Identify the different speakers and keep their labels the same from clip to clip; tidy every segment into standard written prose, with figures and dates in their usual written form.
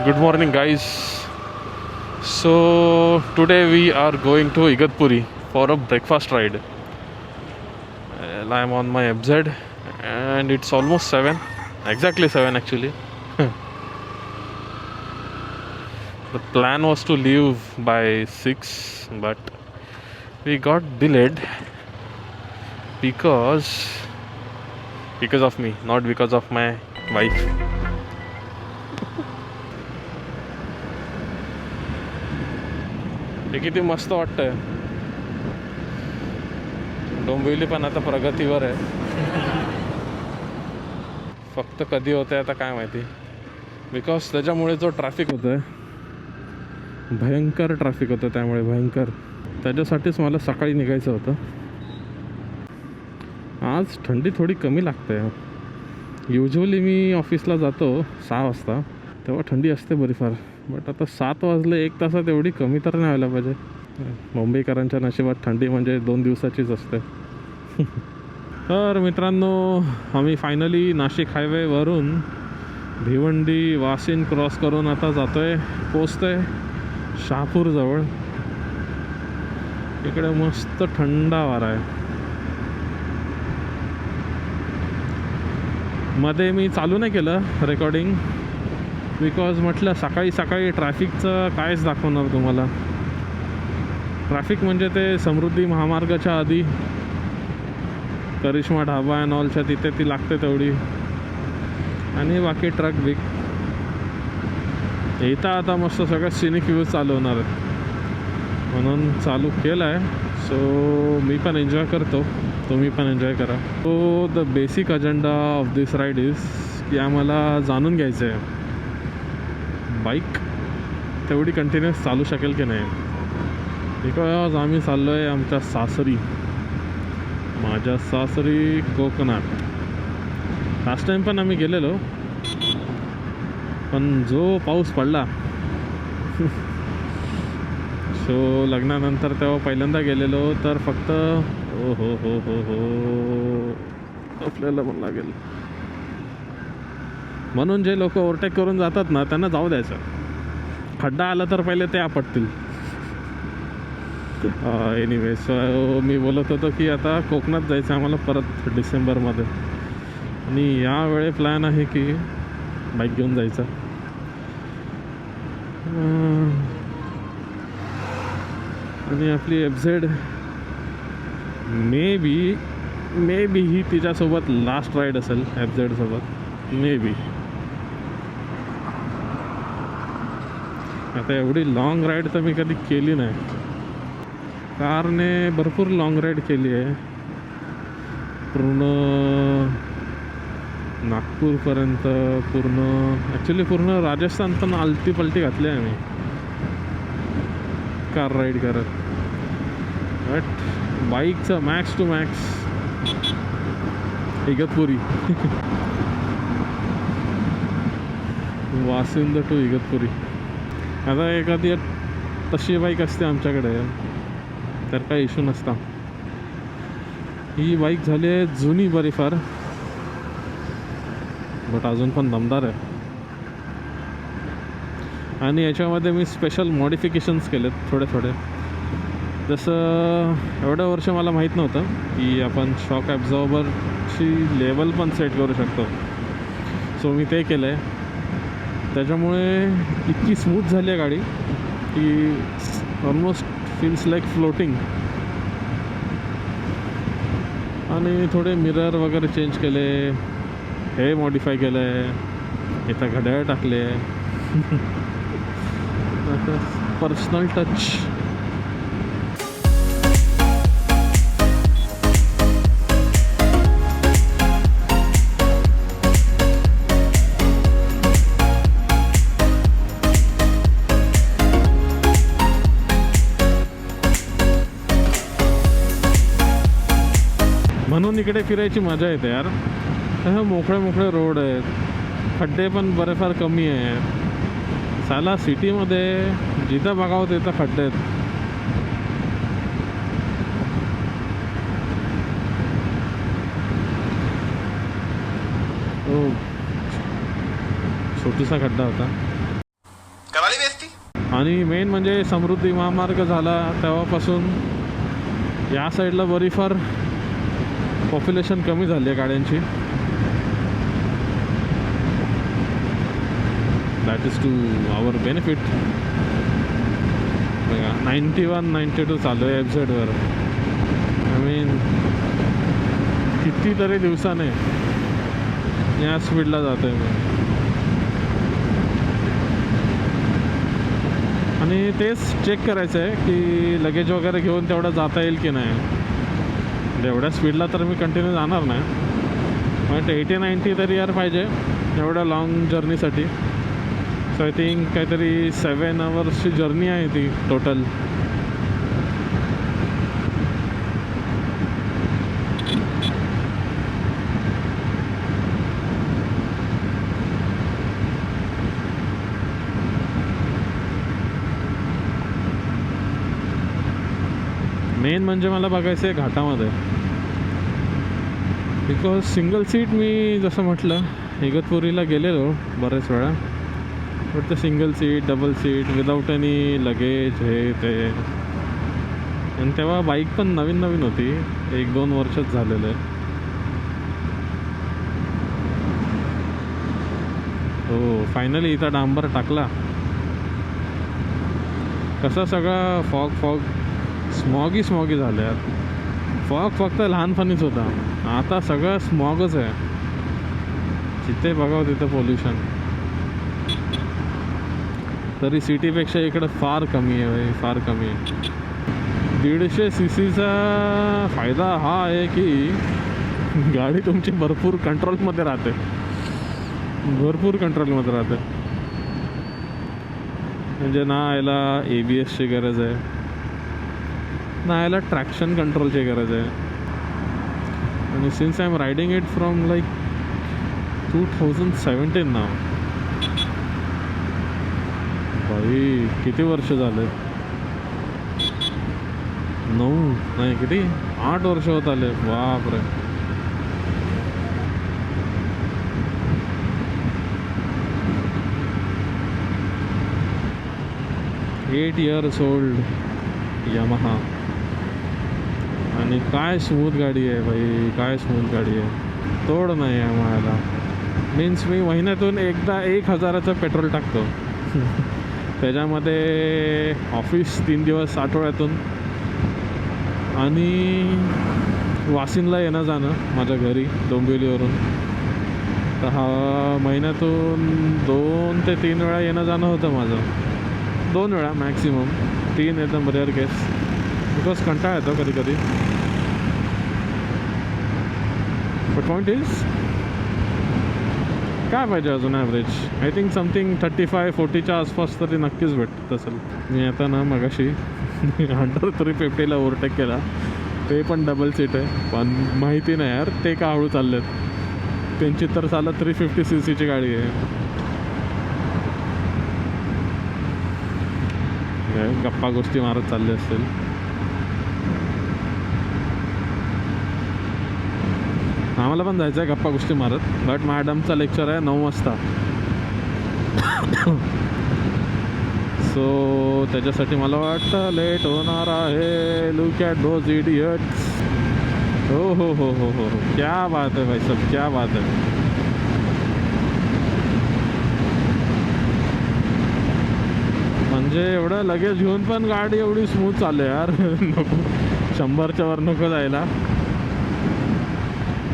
Speaker 1: Good morning, guys. So today we are going to Igatpuri for a breakfast ride. I'm on my FZ and it's almost 7, exactly 7 actually. The plan was to leave by 6, but we got delayed because of me, not because of my wife. हे किती मस्त वाटतंय. डोंबिवली पण आता प्रगतीवर आहे. फक्त कधी होते आता काय माहिती, बिकॉज त्याच्यामुळे जो ट्रॅफिक होतोय, भयंकर ट्रॅफिक होतं, त्यामुळे भयंकर. त्याच्यासाठीच मला सकाळी निघायचं होतं. आज थंडी थोडी कमी लागते. युजली मी ऑफिसला जातो 6 वाजता, तेव्हा थंडी असते बरी फार. बट आता 7 वाजले, 1 तासात एवढी कमी तर नाही व्हायला पाहिजे. मुंबईकरांच्या नशिबात थंडी म्हणजे 2 दिवसाचीच असते. तर मित्रांनो, आम्ही फायनली नाशिक हायवेवरून भिवंडी वाशिन क्रॉस करून आता जातोय, पोचतोय शहापूरजवळ. इकडे मस्त थंडा वारा आहे. मध्ये मी चालू नाही केलं रेकॉर्डिंग, बिकॉज म्हटलं सकाळी सकाळी ट्रॅफिकचं कायच दाखवणार तुम्हाला. ट्रॅफिक म्हणजे ते समृद्धी महामार्गाच्या आधी करिश्मा ढाबा अँड ऑलच्या तिथे ती लागते तेवढी, आणि बाकी ट्रक बिक. इथं आता मस्त सगळं सिनिक व्ह्यूज चालू होणार आहेत, म्हणून चालू केलं आहे. सो मी पण एन्जॉय करतो, तुम्ही पण एन्जॉय करा. So the basic agenda of this ride is की आम्हाला जाणून घ्यायचं आहे बाईक तेवढी कंटिन्युअस चालू शकेल की नाही. बिकॉज आम्ही चाललो आहे आमच्या सासरी, माझ्या सासरी कोकणात. लास्ट टाईम पण आम्ही गेलेलो, पण जो पाऊस पडला सो लग्नानंतर तेव्हा पहिल्यांदा गेलेलो, तर फक्त हो हो हो हो हो आपल्याला पण लागेल. म्हणून जे लोक ओव्हरटेक करून जातात ना, त्यांना जाऊ द्यायचं. खड्डा आला तर पहिले ते आपटतील. एनिवे, सो मी बोलत होतो की आता कोकणात जायचं आम्हाला परत डिसेंबरमध्ये, आणि यावेळी प्लॅन आहे की बाईक घेऊन जायचं. आणि आपली FZ मे बी ही तिच्यासोबत लास्ट राईड असेल FZ सोबत, मे बी. आता एवढी लाँग राईड तर मी कधी केली नाही. कारने भरपूर लाँग राईड केली आहे, पूर्ण नागपूरपर्यंत, पूर्ण राजस्थान पण आलती पलटी घातली आहे आम्ही कार राईड करत. बट बाईकचं max to max Igatpuri. Vasind to Igatpuri. आता एखादी तशी बाईक असते आमच्याकडे तर काही इश्यू नसता. ही बाईक झाली आहे जुनी बरी फार, बट अजून पण दमदार आहे. आणि याच्यामध्ये मी स्पेशल मॉडिफिकेशन्स केलेत थोडे. जसं एवढं वर्ष मला माहीत नव्हतं की आपण शॉक ॲब्झॉर्बरची लेवल पण सेट करू शकतो. सो मी ते केलं आहे. त्याच्यामुळे इतकी स्मूथ झाली आहे गाडी की ऑलमोस्ट फील्स लाईक फ्लोटिंग. आणि थोडे मिरर वगैरे चेंज केले, हे मॉडिफाय केलं आहे, इथं घड्याळ टाकले. Personal touch. म्हणून इकडे फिरायची मजा येते यार. मोकळे रोड आहेत, खड्डे पण बरेफार कमी आहेत. साला सिटीमध्ये जिथं बघावं तिथं खड्डे आहेत. छोटासा खड्डा होता.
Speaker 2: कराली बेइज्जती।
Speaker 1: आणि मेन म्हणजे समृद्धी महामार्ग झाला तेव्हापासून या साईडला बरी फार पॉप्युलेशन कमी झाली आहे गाड्यांची. That is to our benefit. बघा 91 92 चालू आहे FZवर. आय मीन कितीतरी दिवसाने या स्पीडला जातो आहे मी. आणि तेच चेक करायचं आहे की लगेज वगैरे घेऊन तेवढं जाता येईल की नाही. एवढ्या स्पीडला तर मी कंटिन्यू जाणार नाही, पण 80-90 तरी यार पाहिजे एवढ्या लाँग जर्नीसाठी. सो आय थिंक काहीतरी 7 hours जर्नी आहे ती टोटल. मेन म्हणजे मला बघायचं आहे घाटामध्ये, बिकॉज सिंगल सीट मी जसं म्हटलं इगतपुरीला गेलेलो बऱ्याच वेळा, बट ते single seat double seat without any luggage हे ते. आणि तेव्हा बाईक पण नवीन नवीन होती, 1-2 वर्षच झालेलं आहे. हो फायनली इथं डांबर टाकला. कसं सगळं फॉग स्मॉगी झालं यार. फॉग फक्त लहानपणीच होता, आता सगळं स्मॉगच आहे. जिथे बघावं तिथं पोल्युशन. तरी सिटीपेक्षा इकडं फार कमी आहे भाई, फार कमी आहे. 150 cc फायदा हा आहे की गाडी तुमची भरपूर कंट्रोलमध्ये राहते, भरपूर कंट्रोलमध्ये राहते. म्हणजे ना याला ABSची गरज आहे, ना याला ट्रॅक्शन कंट्रोलची गरज आहे. आणि since I am riding it from like 2017 ना भाई, किती वर्ष झाले? 9 नाही किती 8 वर्ष होत आले. बापरे. Eight years old Yamaha. आणि काय स्मूथ गाडी आहे भाई, काय स्मूथ गाडी आहे. तोड नाही आहे मला. मीन्स मी महिन्यातून एकदा 1000चं पेट्रोल टाकतो. त्याच्यामध्ये ऑफिस 3 दिवस आठवड्यातून आणि वाशिमला येणं जाणं माझ्या घरी डोंबिवलीवरून. तर हा महिन्यातून 2 ते 3 वेळा येणं जाणं होतं माझं. 2 वेळा मॅक्सिमम, 3 एकदम रेअर केस, बिकॉज कंटाळा येतो कधी कधी. बट पॉईंट इज काय पाहिजे अजून ॲव्हरेज. आय थिंक समथिंग 35-40च्या आसपास तरी नक्कीच भेटत असेल. मी आता ना मगाशी 100-350ला ओव्हरटेक केला, ते पण डबल सीट आहे. पण माहिती नाही यार ते का हळू चाललेत. त्यांची तर चालत 350 cc गाडी आहे. गप्पा गोष्टी मारत चालले असतील. आम्हाला पण जायचं आहे गप्पा गोष्टी मारत, बट मॅडमचा लेक्चर आहे 9 वाजता. सो त्याच्यासाठी मला वाटतं लेट होणार आहे. Look at those idiots. हो हो हो हो हो हो, क्या बात है भाई सब, क्या बात है. म्हणजे एवढं लगेज घेऊन पण गाडी एवढी स्मूथ चालू आहे यार. नको 100च्या वर नको जायला.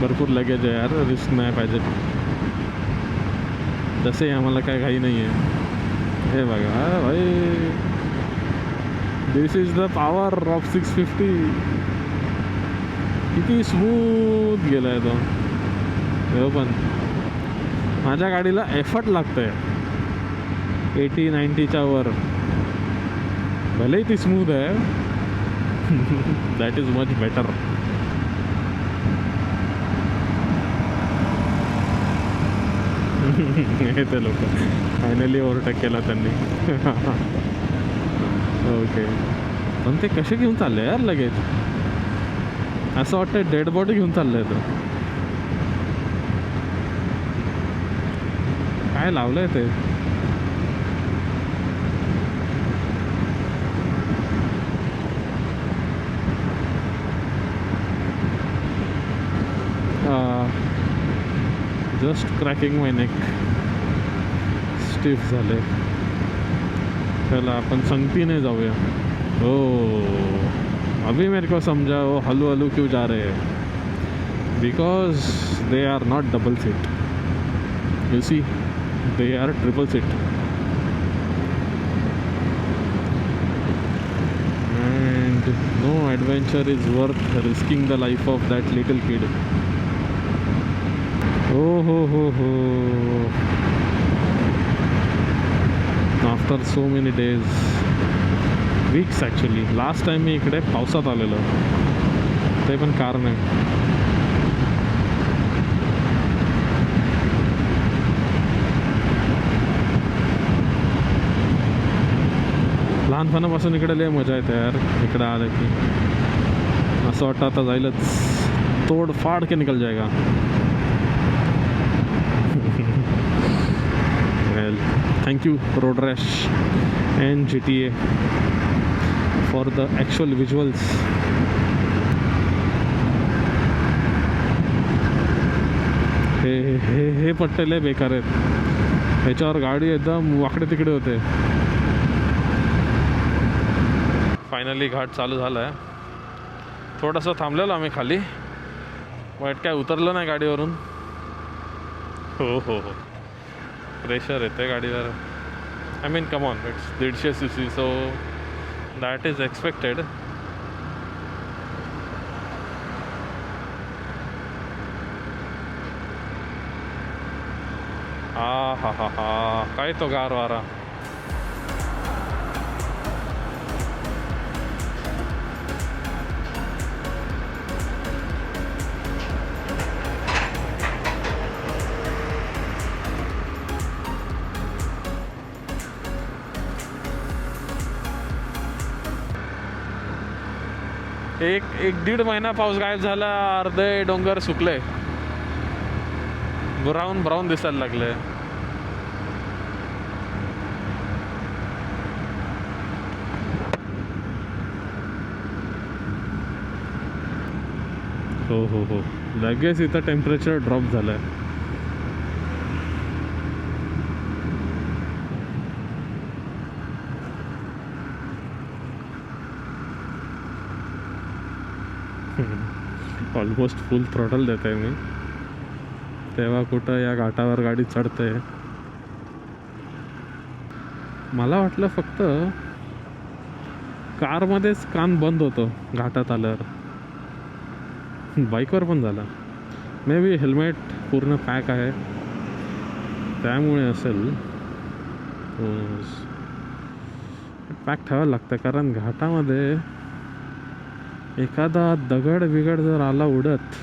Speaker 1: भरपूर लगेज आहे यार, रिस्क नाही पाहिजे. तसे आम्हाला काय घाई नाही आहे. हे बघा भाई, दिस इज द पॉवर ऑफ 650. किती स्मूथ गेला आहे तो. हो पण माझ्या गाडीला एफर्ट लागतं आहे 80-90च्या वर. भलेही ती स्मूथ आहे, दॅट इज मच बेटर. हे ते लोक फायनली ओव्हरटेक केला त्यांनी. ओके, पण ते कसे घेऊन चालले यार लगेच. असं वाटतं डेड बॉडी घेऊन चाललंय. तर काय लावलंय ते. जस्ट क्रॅकिंग माय नेक, स्टिफ झाले. चला आपण संगतीने जाऊया. हो, अभी मेरे को समझाओ हलू हलू क्यों जा रहे हैं. Because they are not double seat, you see, they are triple seat. And no adventure is worth risking the life of that little kid. Oh ho ho ho. After so many days, weeks actually. Last time मी इकडे पावसात आलेलो, ते पण car नाही. लहानपणापासून इकडे लय मजा येते यार. इकडे आलं की असं वाटतं आता जाईलच, तोड फाड़ के निकल जाएगा. Well, thank you road rash and GTA for the actual visuals. हे पट्टे लय बेकार आहेत. ह्याच्यावर गाडी एकदम वाकडे तिकडे होते. फायनली घाट चालू झाला आहे. थोडंसं थांबलेलो आम्ही खाली, वाईट काय उतरलं नाही गाडीवरून. हो हो हो, प्रेशर येते गाडीवर. I mean come on, it's 150 cc, so that is expected. हा हा हा हा, काय तो गार वारा. एक दीड महिना पाऊस गायब झाला, अर्धे डोंगर सुकले, ब्राऊन दिसायला लागले. हो हो हो, लगेच इथं टेम्परेचर ड्रॉप झालंय. ऑलमोस्ट फुल थ्रॉटल देत आहे मी, तेव्हा कुठं या घाटावर गाडी चढते. मला वाटलं फक्त कारमध्येच कान बंद होतं घाटात आल्यावर, बाईकवर पण झाला. मे बी हेल्मेट पूर्ण पॅक आहे त्यामुळे असेल. पॅक ठेवायला लागतं, कारण घाटामध्ये एखादा दगड बिगड जर आला उडत,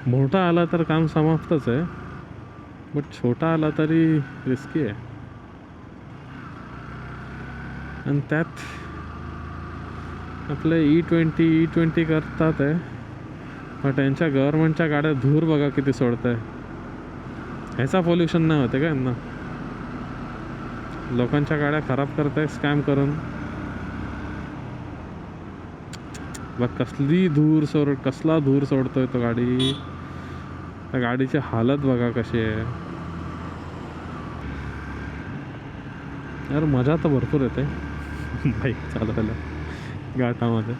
Speaker 1: मोठा आला तर काम समाप्तच आहे, बट छोटा आला तरी रिस्की आहे. आणि त्यात आपले E20 करतात आहे, पण त्यांच्या गव्हर्नमेंटच्या गाड्या धूर बघा किती सोडत आहे. ह्याचा पोल्युशन नाही होते का यांना? लोकांच्या गाड्या खराब करत आहे स्कॅम करून. बघ कसला धूर सोडतोय तो गाडी. त्या गाडीची हालत बघा कशी आहे यार. मजा तर भरपूर येते बाईक चालवायला घाटामध्ये,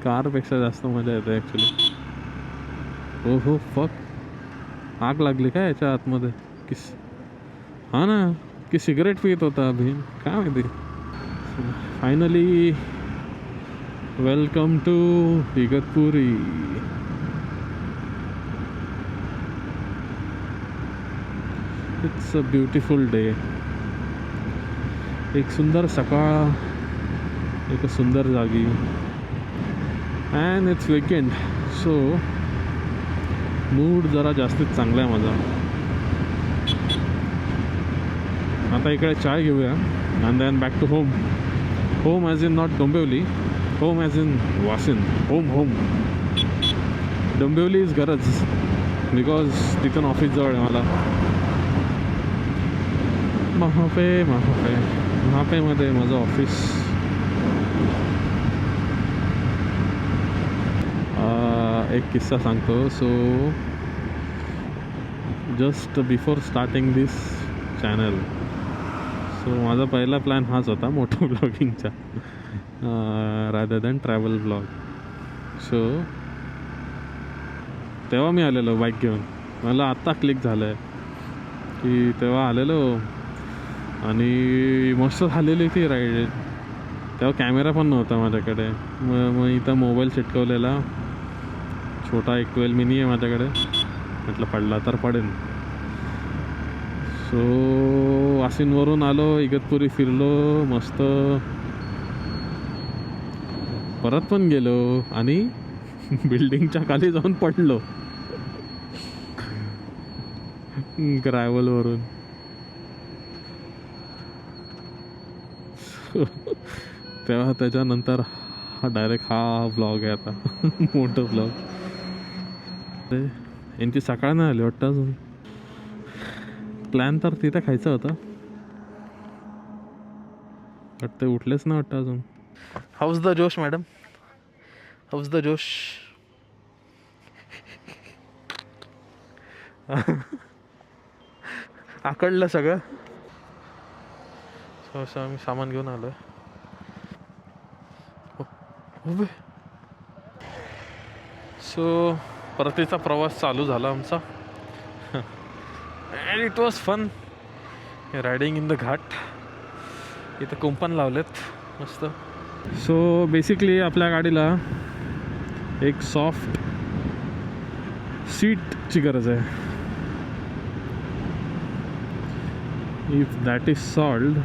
Speaker 1: कारपेक्षा जास्त मजा येते ॲक्च्युली. हो हो, फक, आग लागली काय याच्या आतमध्ये? हा ना, की सिगरेट पित होता अभि, काय माहिती. Finally welcome to Igatpuri. It's a beautiful day. एक सुंदर सकाळ, एक सुंदर जागी, and it's weekend, so mood जरा जास्तीत चांगला आहे माझा. आता इकडे चाय घेऊया and then back to home. Home as in not Dombivli, home as in Vasind. Home Dombivli is गरज, बिकॉज तिथून ऑफिस जवळ आहे मला. महापेमध्ये माझं ऑफिस. एक किस्सा सांगतो. So just before starting this channel. So माझा पहिला प्लॅन हाच होता मोठो ब्लॉगिंगचा, rather than travel blog. So तेव्हा मी आलेलो बाईक घेऊन. मला आत्ता क्लिक झालं आहे की तेव्हा आलेलो आणि मस्त झालेली ती राईड. तेव्हा कॅमेरा पण नव्हता माझ्याकडे. मग इथं मोबाईल चिटकवलेला छोटा एक 12 मिनी आहे माझ्याकडे. म्हटलं पडला तर पडेल. सो वाशिंदवरून आलो, इगतपुरी फिरलो मस्त, परत पण गेलो आणि बिल्डिंगच्या खाली जाऊन पडलो ग्रॅव्हलवरून. तेव्हा त्याच्यानंतर डायरेक्ट हा व्लॉग आहे आता मोठं व्लॉग. यांची सकाळ नाही आली वाटतं अजून. प्लॅन तर तिथे खायचं होतं बट ते उठलेच ना वाटतं अजून. हाऊस द जोश मॅडम, हाऊस द जोश. आकडलं सगळं. असं आम्ही सामान घेऊन आलो आहे. सो परतीचा प्रवास चालू झाला आमचा. And it was fun riding in the ghat. इथं कुंपण लावलेत मस्त. सो बेसिकली आपल्या गाडीला एक सॉफ्ट सीटची गरज आहे. If that is solved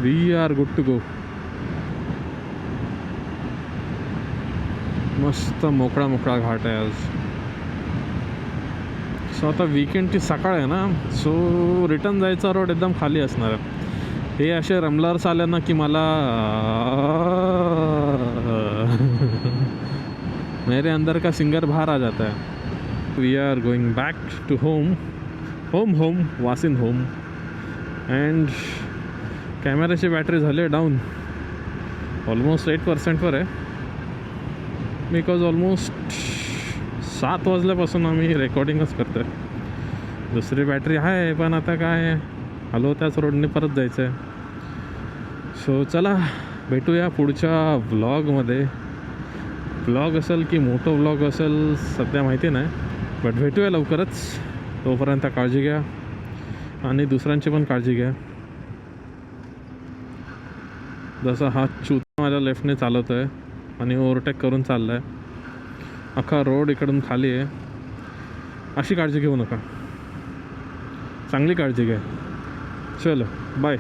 Speaker 1: we are good to go. मस्त मोकळा मोकळा घाट आहे आज. सो आता वीकेंडची सकाळ आहे ना, सो रिटर्न जायचा रोड एकदम खाली असणार आहे. हे असे रमलर्स आले ना की मला मेरे अंदर का सिंगर बाहर आ जाता है. We are going back to home Vasind home. And कॅमेऱ्याची बॅटरी झाली डाऊन, ऑलमोस्ट 8%वर आहे. बिकॉज ऑलमोस्ट 7 वाजल्यापासून आम्ही रेकॉर्डिंगच करतो आहे. दुसरी बॅटरी आहे पण आता काय आलो त्याच रोडने परत जायचं आहे. सो चला भेटूया पुढच्या व्लॉगमध्ये. व्लॉग असेल की मोठं व्लॉग असेल सध्या माहिती नाही, बट भेटूया लवकरच. तोपर्यंत काळजी घ्या आणि दुसऱ्यांची पण काळजी घ्या. जसं हा चूत माझ्या लेफ्टने चालवतो आहे आणि ओव्हरटेक करून चालला आहे. अख्खा रोड इकडून खाली आहे. अशी काळजी घेऊ नका, चांगली काळजी घ्या. चलो बाय.